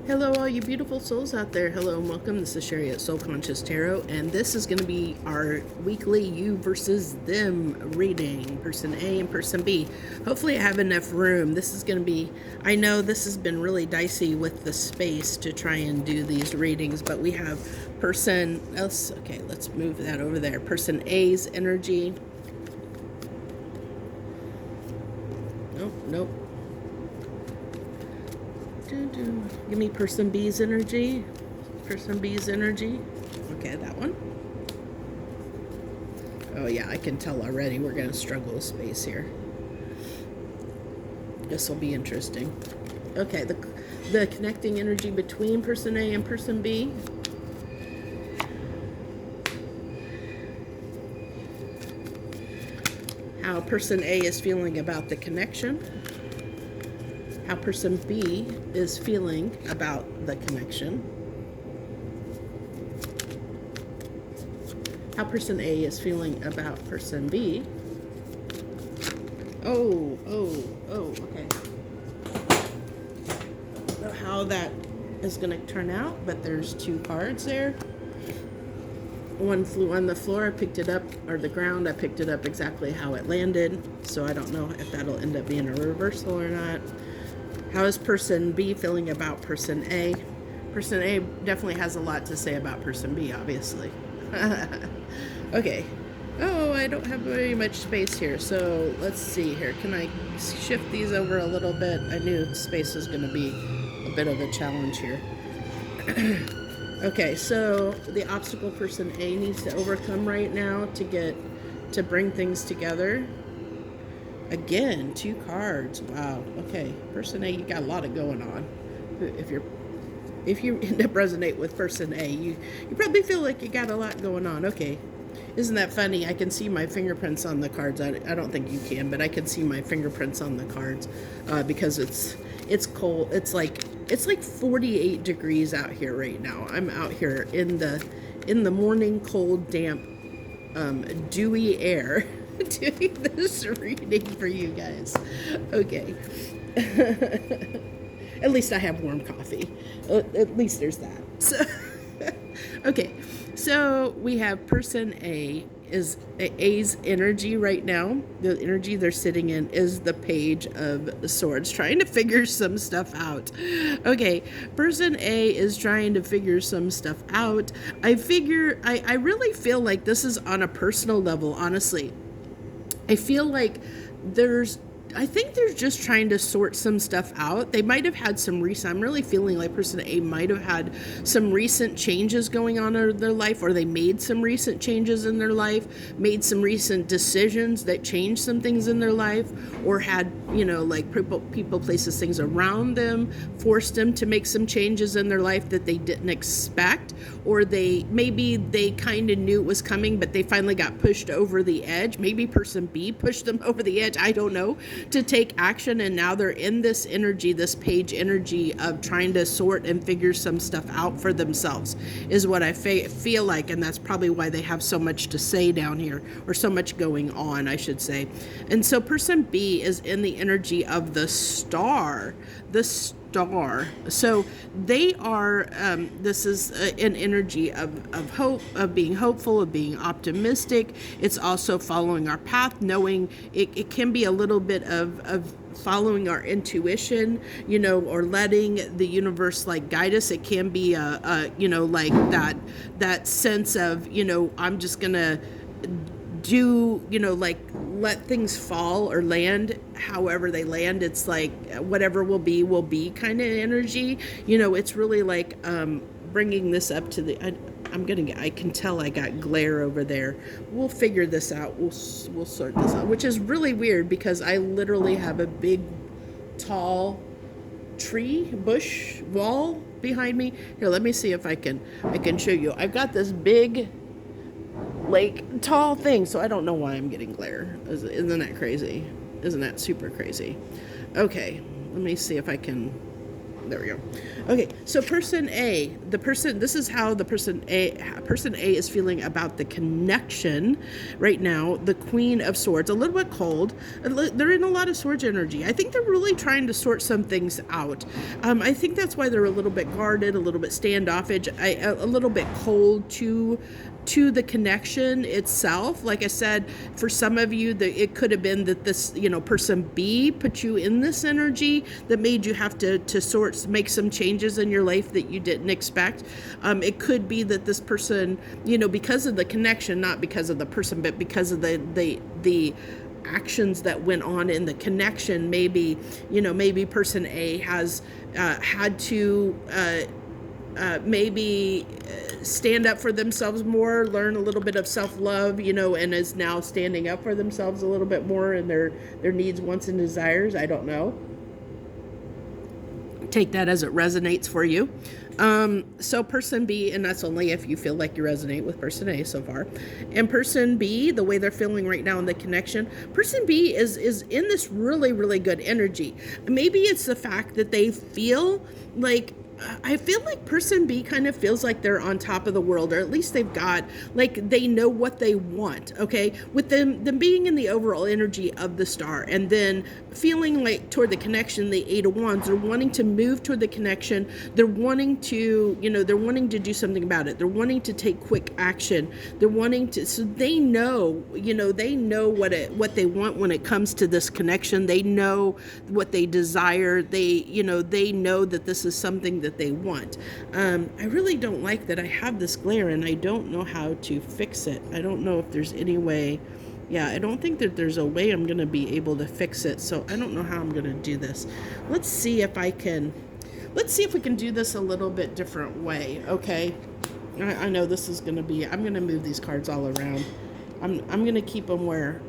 Hello, all you beautiful souls out there. Hello and welcome. This is Sherry at Soul Conscious Tarot, and this is going to be our weekly you versus them reading, person A and person B. Hopefully, I have enough room. This is going to be, I know this has been really dicey with the space to try and do these readings, but we have person else. Okay, let's move that over there. Person A's energy. Nope. Give me person B's energy. Person B's energy. Okay, that one. Oh yeah, I can tell already we're going to struggle with space here. This will be interesting. Okay, the connecting energy between person A and person B. How person A is feeling about the connection. How person B is feeling about the connection. How person A is feeling about person B. Oh, okay. I don't know how that is going to turn out, but there's two cards there. One flew on the floor, I picked it up, or the ground, I picked it up exactly how it landed, so I don't know if that'll end up being a reversal or not. How is person B feeling about person A? Person A definitely has a lot to say about person B, obviously. Okay. Oh, I don't have very much space here, so let's see here. Can I shift these over a little bit? I knew space was going to be a bit of a challenge here. Okay, so the obstacle person A needs to overcome right now to bring things together. Again, two cards. Wow. Okay, person A, you got a lot of going on. If you end up resonate with person A, you probably feel like you got a lot going on. Okay, isn't that funny? I can see my fingerprints on the cards. I don't think you can, but I can see my fingerprints on the cards because it's cold. It's like 48 degrees out here right now. I'm out here in the morning cold, damp, dewy air. Doing this reading for you guys. Okay. At least I have warm coffee. At least there's that. So, okay. So we have person A is A's energy right now. The energy they're sitting in is the Page of Swords, trying to figure some stuff out. Okay, person A is trying to figure some stuff out. I really feel like this is on a personal level, honestly. I feel like I think they're just trying to sort some stuff out. They might have had some I'm really feeling like person A might have had some recent changes going on in their life, or they made some recent changes in their life, made some recent decisions that changed some things in their life, or had, like people, places, things around them forced them to make some changes in their life that they didn't expect, or maybe they kind of knew it was coming, but they finally got pushed over the edge. Maybe person B pushed them over the edge. I don't know. To take action, and now they're in this energy, this Page energy of trying to sort and figure some stuff out for themselves is what I feel like, and that's probably why they have so much to say down here, or so much going on, I should say. And so person B is in the energy of the Star. So they are, this is an energy of hope, of being hopeful, of being optimistic. It's also following our path, knowing it can be a little bit of following our intuition, or letting the universe guide us. It can be like that sense of, I'm just gonna do, let things fall or land however they land. It's like whatever will be kind of energy. It's really like bringing this up to the I can tell I got glare over there. We'll figure this out. We'll sort this out, which is really weird because I literally have a big tall tree bush wall behind me. Here, let me see if I can show you. I've got this big tall thing, so I don't know why I'm getting glare. Isn't that crazy? Isn't that super crazy? Okay, let me see if I can There we go. Okay, so person A, this is how person A is feeling about the connection right now. The Queen of Swords, a little bit cold. They're in a lot of Swords energy. I think they're really trying to sort some things out. I think that's why they're a little bit guarded, a little bit standoffish, a little bit cold to the connection itself. Like I said, for some of you, it could have been that this, person B put you in this energy that made you have to make some changes in your life that you didn't expect. It could be that this person, because of the connection, not because of the person, but because of the actions that went on in the connection, maybe person A has had to maybe stand up for themselves more, learn a little bit of self-love, and is now standing up for themselves a little bit more in their needs, wants, and desires. I don't know. Take that as it resonates for you. So person B, and that's only if you feel like you resonate with person A so far. And person B, the way they're feeling right now in the connection, person B is in this really, really good energy. Maybe it's the fact that they feel like, I feel like person B kind of feels like they're on top of the world, or at least they've got, like, they know what they want, okay? With them being in the overall energy of the star, and then feeling like toward the connection, the Eight of Wands, they're wanting to move toward the connection. They're wanting to, they're wanting to do something about it. They're wanting to take quick action. They're wanting to, so they know, they know what they want when it comes to this connection. They know what they desire. They know that this is something that they want. I really don't like that I have this glare and I don't know how to fix it. I don't know if there's any way. Yeah, I don't think that there's a way I'm going to be able to fix it. So I don't know how I'm going to do this. Let's see if we can do this a little bit different way. Okay. I know this is going to be, I'm going to move these cards all around. I'm going to keep them where,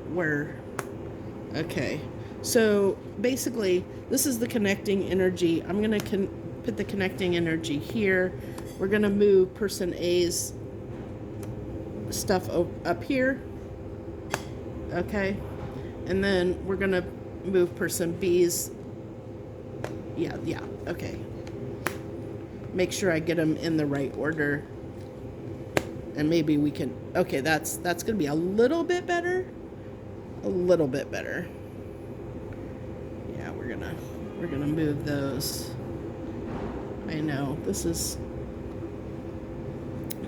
okay. So basically this is the connecting energy. I'm going to put the connecting energy here. We're going to move person A's stuff up here. Okay. And then we're going to move person B's. Yeah. Okay. Make sure I get them in the right order. And maybe we can, okay, that's going to be a little bit better. A little bit better. Yeah, we're going to move those. I know,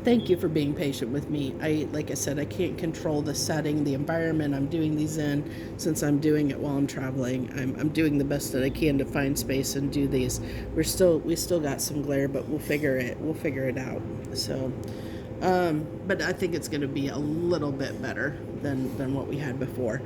thank you for being patient with me. Like I said, I can't control the setting, the environment I'm doing these in, since I'm doing it while I'm traveling. I'm doing the best that I can to find space and do these. We still got some glare, but we'll figure it out. So, but I think it's going to be a little bit better than what we had before.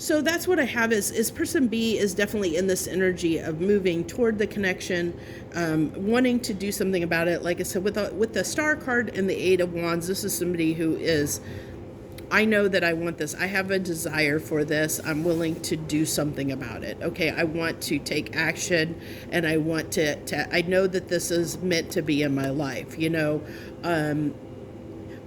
So that's what I have is person B is definitely in this energy of moving toward the connection, wanting to do something about it. Like I said, with the Star card and the Eight of Wands, this is somebody who is, I know that I want this. I have a desire for this. I'm willing to do something about it. Okay, I want to take action, and I want to I know that this is meant to be in my life,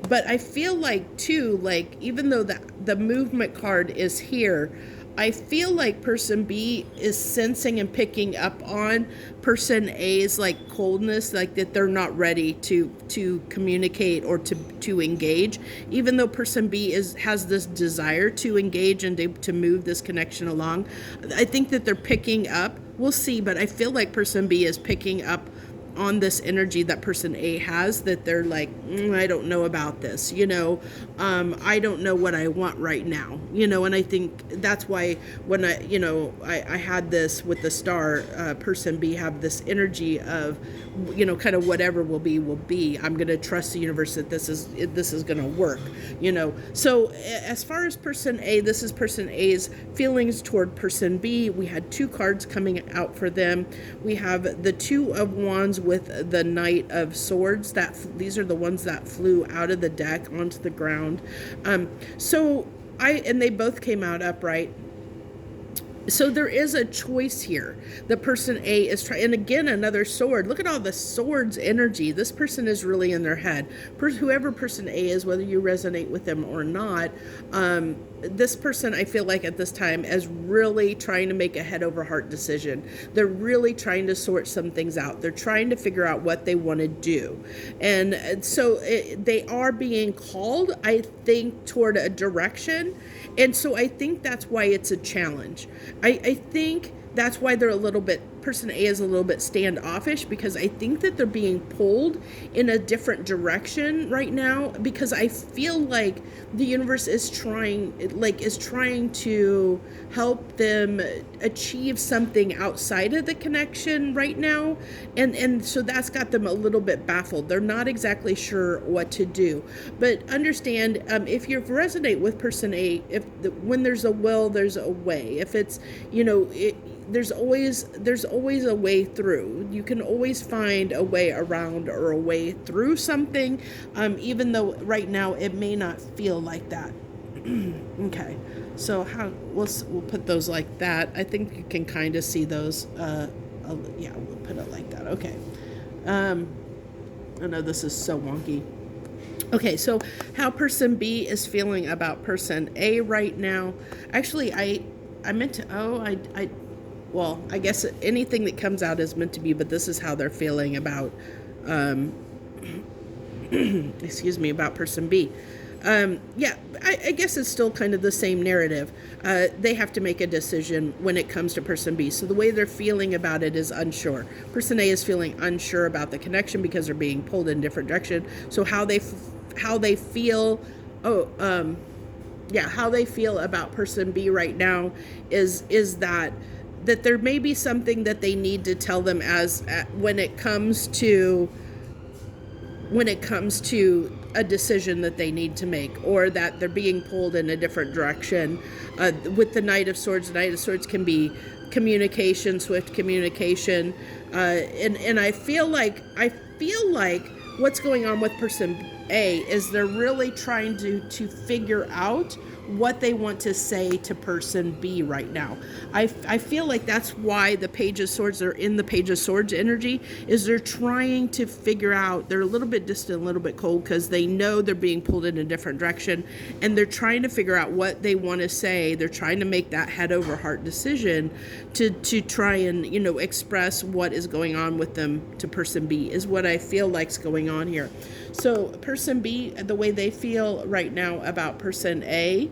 But I feel like, too, like, even though the movement card is here, I feel like person B is sensing and picking up on person A's, like, coldness, like that they're not ready to communicate or to engage. Even though person B has this desire to engage and to move this connection along, I think that they're picking up. We'll see, but I feel like person B is picking up on this energy that person A has, that they're like, I don't know about this, I don't know what I want right now, and I think that's why when I had this with the Star, person B have this energy of, kind of whatever will be. I'm going to trust the universe that this is going to work, So as far as person A, this is person A's feelings toward person B. We had two cards coming out for them. We have the Two of Wands with the Knight of Swords. These are the ones that flew out of the deck onto the ground. And they both came out upright. So there is a choice here. The person A is trying, and again, another sword. Look at all the swords energy. This person is really in their head. Whoever person A is, whether you resonate with them or not, this person, I feel like at this time, is really trying to make a head over heart decision. They're really trying to sort some things out. They're trying to figure out what they want to do. And so they are being called, I think, toward a direction. And so I think that's why it's a challenge. I think that's why they're a little bit, person A is a little bit standoffish, because I think that they're being pulled in a different direction right now, because I feel like the universe is trying to help them achieve something outside of the connection right now, and so that's got them a little bit baffled. They're not exactly sure what to do. But understand, if you resonate with person A, when there's a will, there's a way. If it's, there's always a way through. You can always find a way around or a way through something, even though right now it may not feel like that. Okay, so we'll put those like that. I think you can kind of see those. Yeah, we'll put it like that. Okay. I know this is so wonky. Okay, so how person B is feeling about person A right now. Actually, I meant to, well, I guess anything that comes out is meant to be, but this is how they're feeling about, excuse me, about person B. Yeah, I guess it's still kind of the same narrative. They have to make a decision when it comes to person B. So the way they're feeling about it is unsure. Person A is feeling unsure about the connection because they're being pulled in a different direction. So how they feel, how they feel about person B right now is that there may be something that they need to tell them when it comes to a decision that they need to make, or that they're being pulled in a different direction. With the Knight of Swords can be communication, swift communication, and I feel like what's going on with person A is they're really trying to figure out what they want to say to person B right now. I feel like that's why the Page of Swords are in the Page of Swords energy, is they're trying to figure out, they're a little bit distant, a little bit cold, because they know they're being pulled in a different direction, and they're trying to figure out what they want to say. They're trying to make that head over heart decision to try and, express what is going on with them to person B, is what I feel like's going on here. So person B, the way they feel right now about person A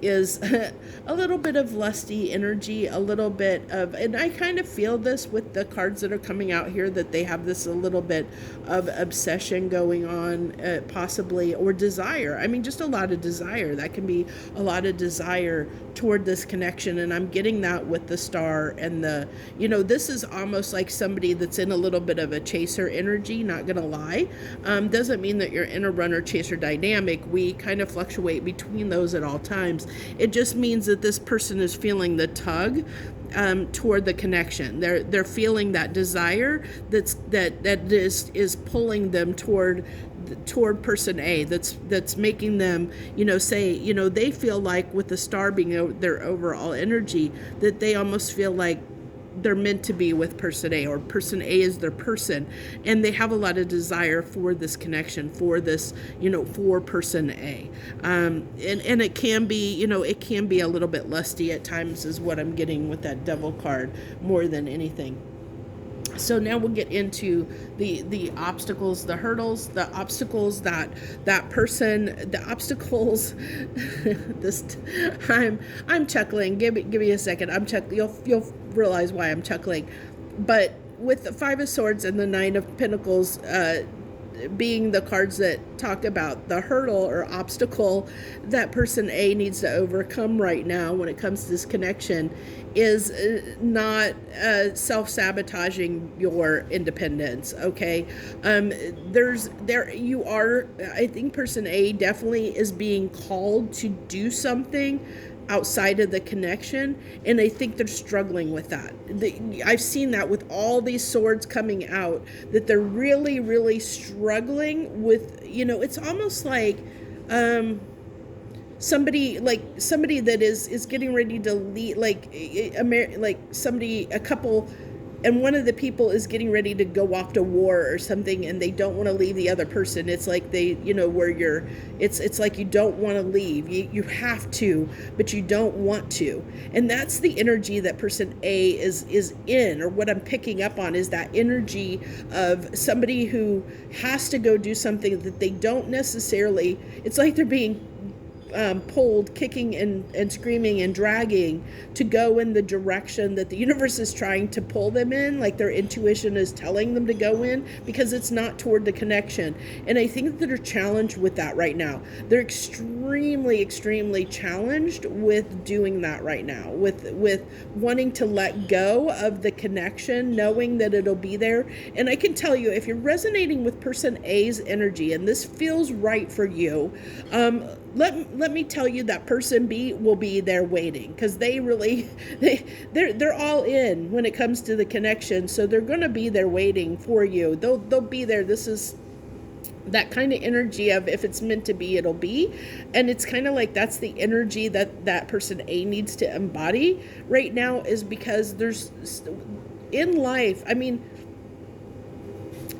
is a little bit of lusty energy, a little bit of, and I kind of feel this with the cards that are coming out here, that they have this a little bit of obsession going on, possibly, or desire. I mean, just a lot of desire. That can be a lot of desire toward this connection, and I'm getting that with the star and the, this is almost like somebody that's in a little bit of a chaser energy, not gonna lie. Doesn't mean that you're in a runner-chaser dynamic. We kind of fluctuate between those at all times. It just means that this person is feeling the tug toward the connection. They're feeling that desire that is pulling them toward person A, that's making them, say, they feel like, with the star being their overall energy, that they almost feel like they're meant to be with person A, or person A is their person, and they have a lot of desire for this connection, for this, for person A, and it can be, it can be a little bit lusty at times, is what I'm getting with that Devil card more than anything. So now we'll get into the obstacles, the hurdles, the obstacles that person, the obstacles. I'm chuckling. Give me a second. I'm chuckling. You'll realize why I'm chuckling. But with the Five of Swords and the Nine of Pentacles, being the cards that talk about the hurdle or obstacle that person A needs to overcome right now when it comes to this connection, is not self-sabotaging your independence. Okay, I think person A definitely is being called to do something outside of the connection, and I think they're struggling with that. I've seen that with all these swords coming out, that they're really, really struggling with, it's almost like somebody that is getting ready to lead, like somebody, a couple, and one of the people is getting ready to go off to war or something, and they don't want to leave the other person. It's like they, where it's like you don't want to leave. You have to, but you don't want to. And that's the energy that person A is in, or what I'm picking up on is that energy of somebody who has to go do something that they don't necessarily, it's like they're being pulled, kicking and screaming and dragging to go in the direction that the universe is trying to pull them in, like their intuition is telling them to go in, because it's not toward the connection. And I think that they're challenged with that right now. They're extremely, extremely challenged with doing that right now, with wanting to let go of the connection, knowing that it'll be there. And I can tell you, if you're resonating with person A's energy and this feels right for you, let me tell you that person B will be there waiting, because they're all in when it comes to the connection. So they're going to be there waiting for you. They'll be there. This is that kind of energy of, if it's meant to be, it'll be. And it's kind of like that's the energy that person A needs to embody right now, is because there's in life,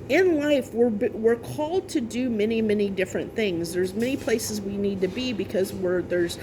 in life, we're called to do many, many different things. There's many places we need to be, because there's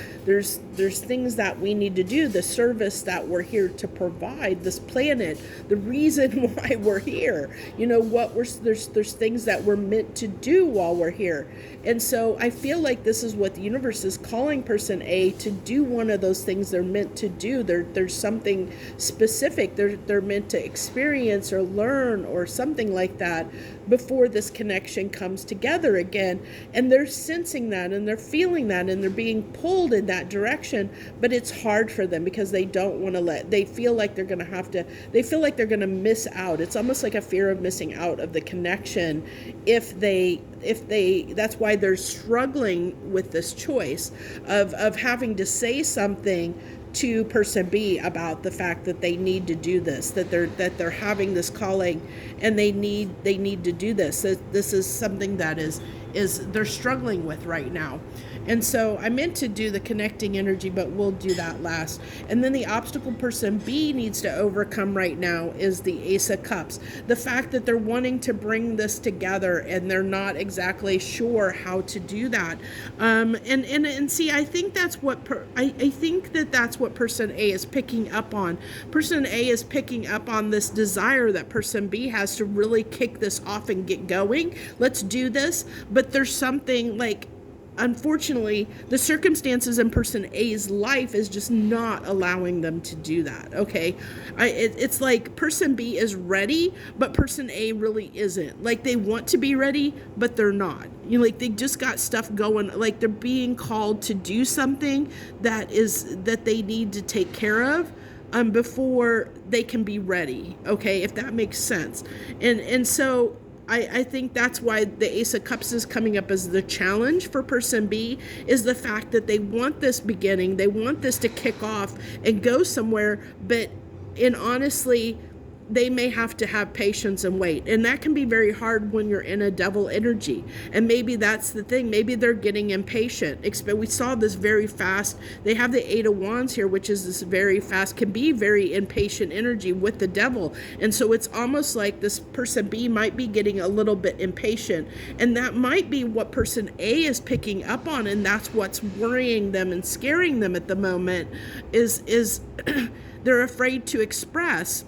things that we need to do, the service that we're here to provide this planet, the reason why we're here. There's things that we're meant to do while we're here. And so I feel like this is what the universe is calling person A to do, one of those things they're meant to do. There's something specific they're meant to experience or learn or something like that before this connection comes together again. And they're sensing that, and they're feeling that, and they're being pulled in that direction. But it's hard for them, because they don't want to they feel like they're going to miss out. It's almost like a fear of missing out of the connection if they that's why they're struggling with this choice of having to say something to person B about the fact that they need to do this, that they're having this calling, and they need to do this. This is something that is they're struggling with right now. And so I meant to do the connecting energy, but we'll do that last. And then the obstacle person B needs to overcome right now is the Ace of Cups. The fact that they're wanting to bring this together, and they're not exactly sure how to do that. And see, I think that's what I think that's what person A is picking up on. Person A is picking up on this desire that person B has to really kick this off and get going. Let's do this. But there's something like, unfortunately, the circumstances in person A's life is just not allowing them to do that. Okay, it's like person B is ready, but person A really isn't. Like, they want to be ready, but they're not. Like, they just got stuff going. Like, they're being called to do something that they need to take care of before they can be ready. Okay, if that makes sense. And so I think that's why the Ace of Cups is coming up as the challenge for person B, is the fact that they want this beginning, they want this to kick off and go somewhere, but honestly, they may have to have patience and wait. And that can be very hard when you're in a devil energy. And maybe that's the thing. Maybe they're getting impatient. We saw this very fast. They have the Eight of Wands here, which is this very fast, can be very impatient energy with the devil. And so it's almost like this person B might be getting a little bit impatient. And that might be what person A is picking up on. And that's what's worrying them and scaring them at the moment is they're afraid to express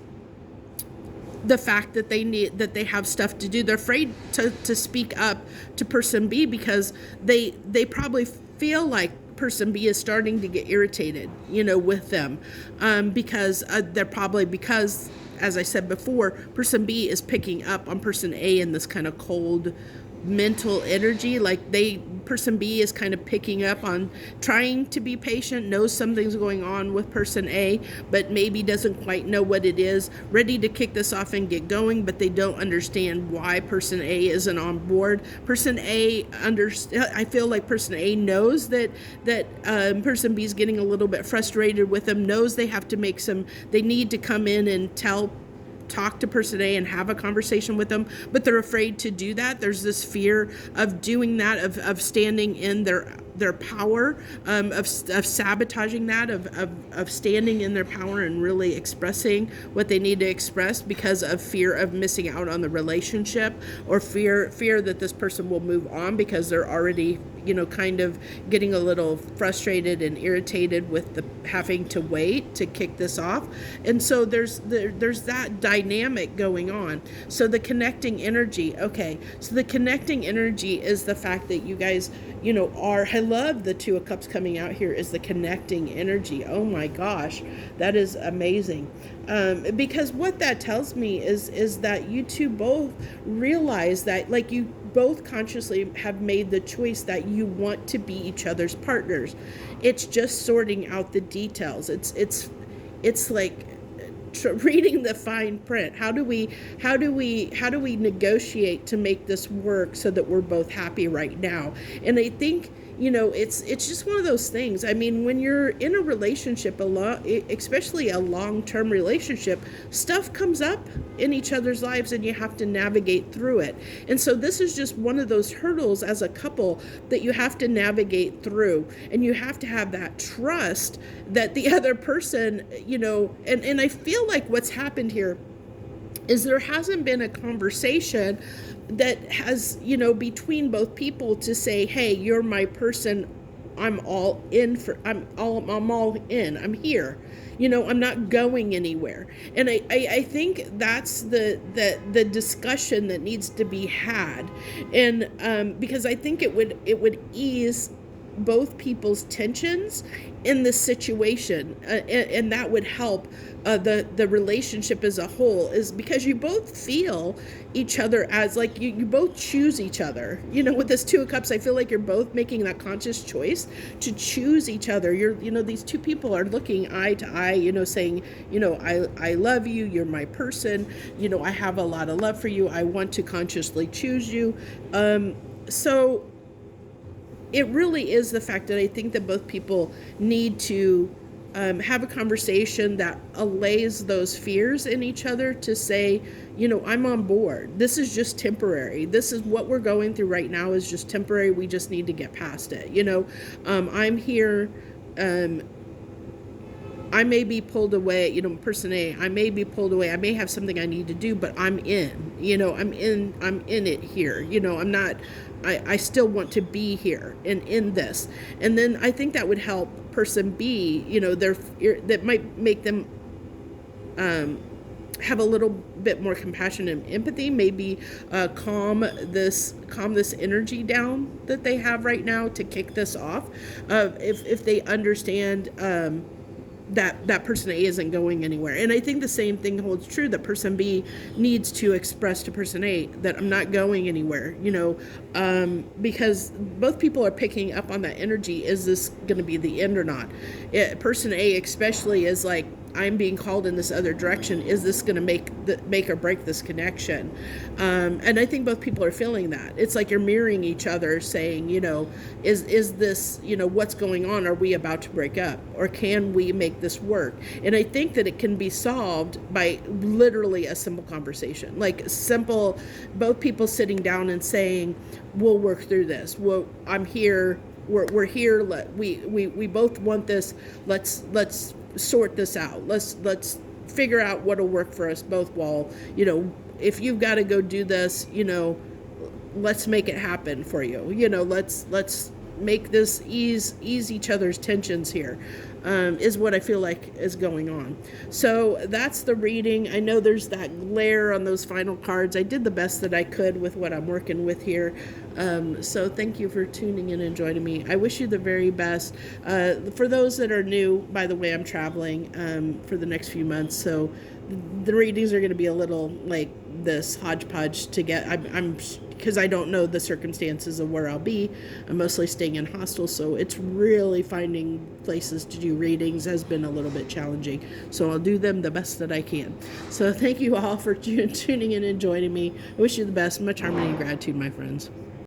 the fact that they have stuff to do. They're afraid to speak up to person B, because they probably feel like person B is starting to get irritated, with them, because as I said before, person B is picking up on person A in this kind of cold mental energy. Like, person B is kind of picking up on trying to be patient, knows something's going on with person A, but maybe doesn't quite know what it is, ready to kick this off and get going, but they don't understand why person A isn't on board. Person A I feel like person A knows that person B is getting a little bit frustrated with them, knows they have to they need to come in and talk to person A and have a conversation with them, but they're afraid to do that. There's this fear of doing that, of standing in their their power, of sabotaging that, of standing in their power and really expressing what they need to express because of fear of missing out on the relationship, or fear that this person will move on because they're already, kind of getting a little frustrated and irritated with the having to wait to kick this off. And so there's that dynamic going on. So the connecting energy, okay, so the connecting energy is the fact that you guys, I love the Two of Cups coming out here is the connecting energy. Oh my gosh, that is amazing. Because what that tells me is that you two both realize that, like, you both consciously have made the choice that you want to be each other's partners. It's just sorting out the details. It's like reading the fine print. How do we negotiate to make this work so that we're both happy right now? And I think, it's just one of those things. I mean, when you're in a relationship, especially a long-term relationship, stuff comes up in each other's lives and you have to navigate through it. And so this is just one of those hurdles as a couple that you have to navigate through. And you have to have that trust that the other person, and I feel like what's happened here is there hasn't been a conversation that has, between both people to say, hey, you're my person. I'm all in. I'm all in. I'm here. I'm not going anywhere. And I think that's the discussion that needs to be had. And because I think it would ease both people's tensions in the situation, and that would help the relationship as a whole, is because you both feel each other as, like, you both choose each other. With this Two of Cups, I feel like you're both making that conscious choice to choose each other. These two people are looking eye to eye, saying, I love you, you're my person, I have a lot of love for you, I want to consciously choose you. So it really is the fact that I think that both people need to have a conversation that allays those fears in each other to say, I'm on board. This is just temporary. This is what we're going through right now is just temporary. We just need to get past it. I'm here. I may be pulled away, person A, I may be pulled away. I may have something I need to do, but I'm in, I'm in it here. I'm not, I still want to be here and in this. And then I think that would help person B, that might make them have a little bit more compassion and empathy, maybe calm this energy down that they have right now to kick this off. If they understand that person A isn't going anywhere. And I think the same thing holds true, that person B needs to express to person A that I'm not going anywhere, because both people are picking up on that energy. Is this going to be the end or not? Person A especially is like, I'm being called in this other direction. Is this going to make or break this connection? And I think both people are feeling that. It's like you're mirroring each other, saying, is this, what's going on? Are we about to break up, or can we make this work? And I think that it can be solved by literally a simple conversation, like simple, both people sitting down and saying, we'll work through this. Well, I'm here. We're here. We both want this. Let's sort this out. Let's figure out what'll work for us both. While, if you've got to go do this, let's make it happen for you. Let's make this ease each other's tensions here, is what I feel like is going on. So that's the reading. I know there's that glare on those final cards. I did the best that I could with what I'm working with here. So thank you for tuning in and joining me. I wish you the very best. For those that are new, by the way, I'm traveling for the next few months, so the readings are going to be a little like this hodgepodge to get. I'm because I don't know the circumstances of where I'll be. I'm mostly staying in hostels, so it's really finding places to do readings has been a little bit challenging. So I'll do them the best that I can. So thank you all for tuning in and joining me. I wish you the best. Much harmony and gratitude, my friends.